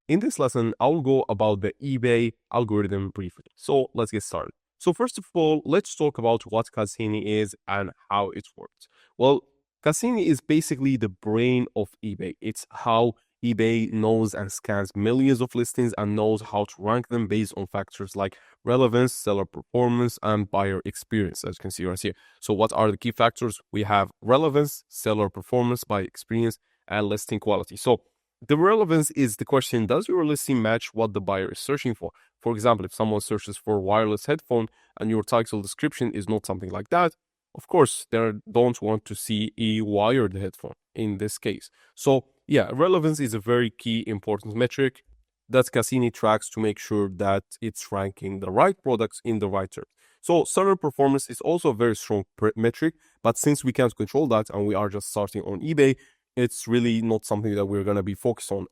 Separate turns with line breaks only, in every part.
In this lesson, I'll go about the eBay algorithm briefly. So let's get started. So first of all, let's talk about what Cassini is and how it works. Well, Cassini is basically the brain of eBay. It's how eBay knows and scans millions of listings and knows how to rank them based on factors like relevance, seller performance, and buyer experience, as you can see right here. So what are the key factors? We have relevance, seller performance, buyer experience, and listing quality. So the relevance is the question, does your listing match what the buyer is searching for? For example, if someone searches for wireless headphone and your title description is not something like that, of course, they don't want to see a wired headphone in this case. So yeah, relevance is a very key important metric that Cassini tracks to make sure that it's ranking the right products in the right terms. So seller performance is also a very strong metric, but since we can't control that and we are just starting on eBay, it's really not something that we're going to be focused on.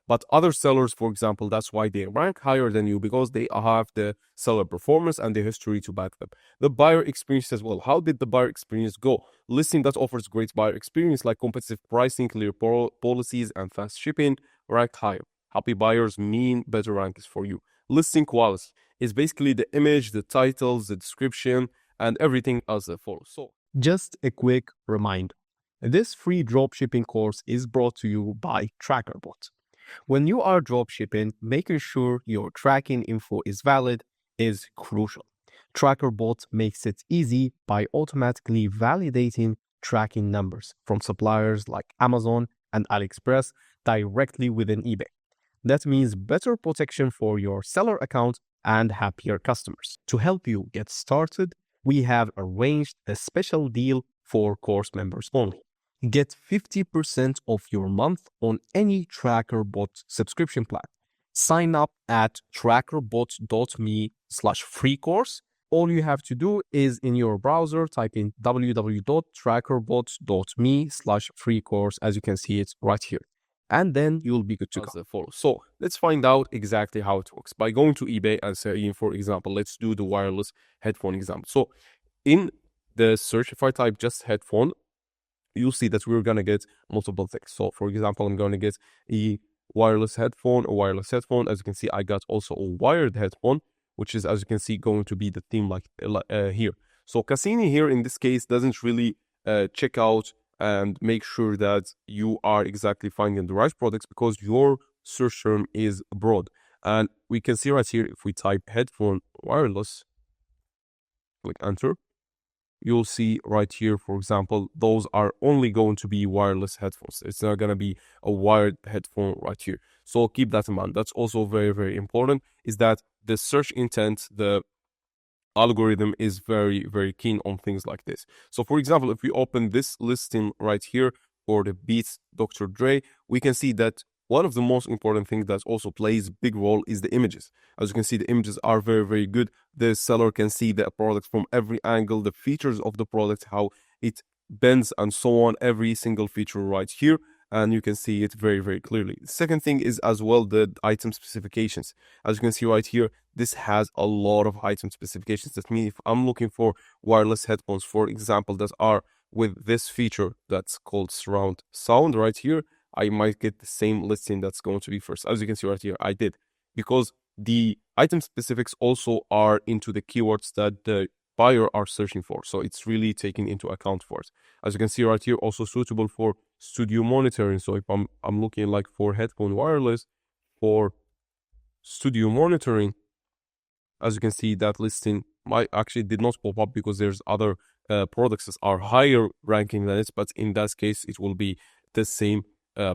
But other sellers, for example, that's why they rank higher than you, because they have the seller performance and the history to back them. The buyer experience as well. How did the buyer experience go? Listing that offers great buyer experience like competitive pricing, clear policies, and fast shipping rank higher. Happy buyers mean better rankings for you. Listing quality is basically the image, the titles, the description, and everything else that follows. So just a quick reminder. This free dropshipping course is brought to you by Trackerbot. When you are dropshipping, making sure your tracking info is valid is crucial. Trackerbot makes it easy by automatically validating tracking numbers from suppliers like Amazon and AliExpress directly within eBay. That means better protection for your seller account and happier customers. To help you get started, we have arranged a special deal for course members only. Get 50% off your month on any Trackerbot subscription plan. Sign up at trackerbot.me/free course. All you have to do is in your browser, type in www.trackerbot.me/free course, as you can see it right here. And then you'll be good to go. So let's find out exactly how it works by going to eBay and saying, for example, let's do the wireless headphone example. So in the search, if I type just headphone, you'll see that we're going to get multiple things. So for example, I'm going to get a wireless headphone. As you can see, I got also a wired headphone, which is, as you can see, going to be the theme like here. So Cassini here in this case doesn't really check out and make sure that you are exactly finding the right products, because your search term is broad. And we can see right here, if we type headphone wireless, click enter, you'll see right here, for example, those are only going to be wireless headphones. It's not going to be a wired headphone right here. So keep that in mind. That's also very, very important, is that the search intent, the algorithm is very, very keen on things like this. So for example, if we open this listing right here for the Beats Dr. Dre, we can see that one of the most important things that also plays a big role is the images. As you can see, the images are very, very good. The seller can see the product from every angle, the features of the product, how it bends and so on, every single feature right here. And you can see it very, very clearly. The second thing is as well the item specifications. As you can see right here, this has a lot of item specifications. That means if I'm looking for wireless headphones, for example, that are with this feature that's called surround sound right here, I might get the same listing that's going to be first. As you can see right here, I did, because the item specifics also are into the keywords that the buyer are searching for. So it's really taken into account for it. As you can see right here, also suitable for studio monitoring. So if I'm looking like for headphone wireless for studio monitoring, as you can see, that listing might actually did not pop up because there's other products that are higher ranking than it, but in that case, it will be the same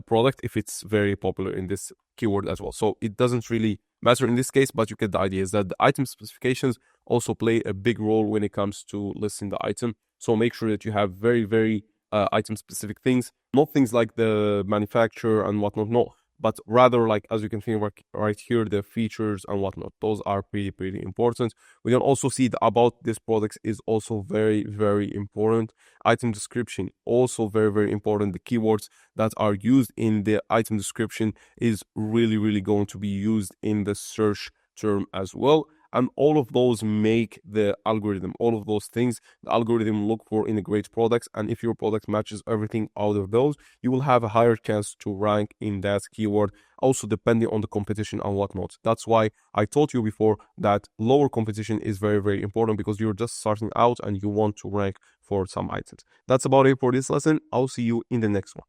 product if it's very popular in this keyword as well. So it doesn't really matter in this case, but you get the idea, is that the item specifications also play a big role when it comes to listing the item. So make sure that you have very, very item specific things, not things like the manufacturer and whatnot, no, but rather like, as you can see right here, the features and whatnot. Those are pretty, pretty important. We can also see the about this product is also very, very important. Item description, also very, very important. The keywords that are used in the item description is really, really going to be used in the search term as well. And all of those make the algorithm, all of those things, the algorithm look for in the great products. And if your product matches everything out of those, you will have a higher chance to rank in that keyword, also depending on the competition and whatnot. That's why I told you before that lower competition is very, very important, because you're just starting out and you want to rank for some items. That's about it for this lesson. I'll see you in the next one.